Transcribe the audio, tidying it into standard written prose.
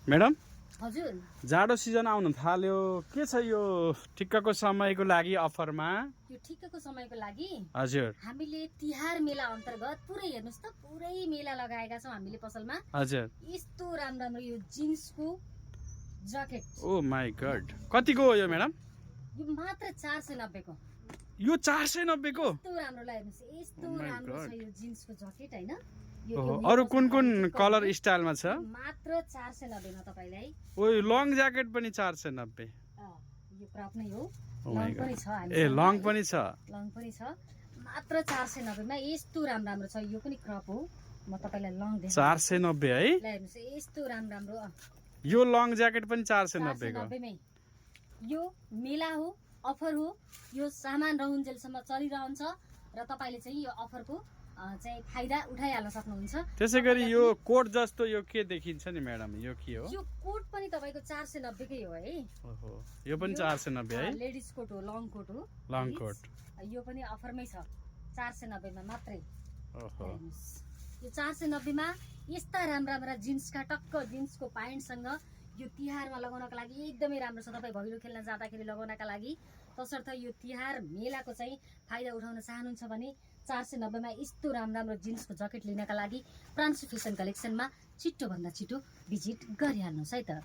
Madam हजुर जाडो season आउन थाल्यो के छ यो ठिक्कको समयको लागि अफरमा? यो ठिक्कको समयको लागि हजुर हामीले तिहार मेला अन्तर्गत पुरै हेर्नुस् त पुरै मेला लगाएका छौं हामीले पसलमा। हजुर यस्तो राम्रो राम्रो यो जिन्सको ज्याकेट। ओ माय गॉड कतिको हो यो मैडम? यो मात्र 490 को। यो 490 को? यस्तो राम्रो ल हेर्नुस् यस्तो राम्रो छ यो जिन्सको ज्याकेट हैन। अरु कुन कुन कलर स्टाइलमा छ? मात्र 490 मा तपाईलाई। ओ लङ ज्याकेट पनि 490। यो क्रप नै हो। Oh my लङ पनि God. छ हामी। ए लङ पनि छ। लङ पनि छ। मात्र 490 मा यस्तो राम्रो राम्रो छ। यो पनि क्रप हो। म तपाईलाई लङ देखाउँछु। 490 है? ल हेर्नुस् यस्तो राम्रो राम्रो। यो लङ ज्याकेट पनि 490 को। 490 मै। यो मेला हो, अफर हो। यो सामान रहउन्जेलसम्म चलिरहन्छ र तपाईले चाहिँ यो अफरको चाहिँ फाइदा उठाइहाल्न सक्नुहुन्छ। त्यसैगरी यो कोट जस्तो यो के देखिन्छ नि मैडम यो के हो? यो कोट पनि तपाईको 490 कै हो है। ओहो यो पनि 490 है? लेडीज कोट हो, लङ कोट हो। Long coat. यो पनि अफरमै छ 490 मा मात्रै। ओहो यो 490 मा यस्ता राम्रा राम्रा जिन्सका टक्क जिन्सको प्यान्टसँग यो तिहारमा लगाउनका लागि एकदमै राम्रो छ। तपाई भैलो खेल्न जाँदाखेरि लगाउनका लागि तसर्थ यो तिहार मेलाको चाहिँ फाइदा उठाउन चाहनुहुन्छ भने 490 मा यस्तो राम्रो राम्रो जिन्सको ज्याकेट लिनका लागि प्रान्सु फेसन कलेक्सनमा छिटो भन्दा छिटो भिजिट गरिहाल्नुस् है त।